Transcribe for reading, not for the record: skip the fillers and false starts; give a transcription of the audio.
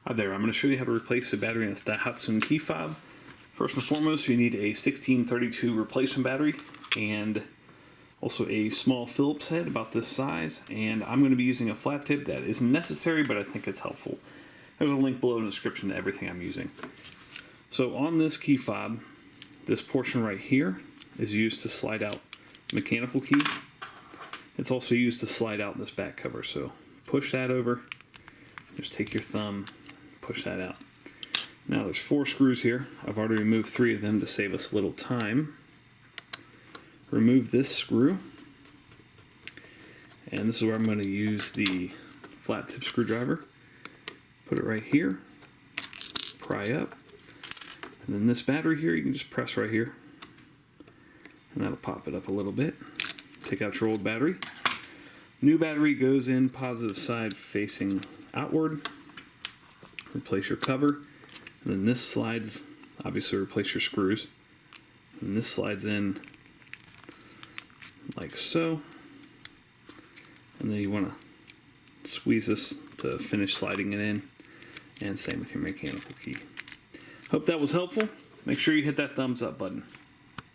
Hi there, I'm going to show you how to replace a battery in this DAIHATSU key fob. First and foremost, you need a 1632 replacement battery and also a small Phillips head about this size, and I'm going to be using a flat tip. That isn't necessary, but I think it's helpful. There's a link below in the description to everything I'm using. So on this key fob, this portion right here is used to slide out mechanical key. It's also used to slide out this back cover, so push that over, just take your thumb, push that out. Now there's 4 screws here. I've already removed 3 of them to save us a little time. Remove this screw, and this is where I'm going to use the flat tip screwdriver. Put it right here, pry up, and then this battery here you can just press right here, and that'll pop it up a little bit. Take out your old battery. New battery goes in positive side facing outward. Replace your cover, and then this slides, obviously replace your screws, and this slides in like so, and then you want to squeeze this to finish sliding it in, and same with your mechanical key. Hope that was helpful. Make sure you hit that thumbs up button.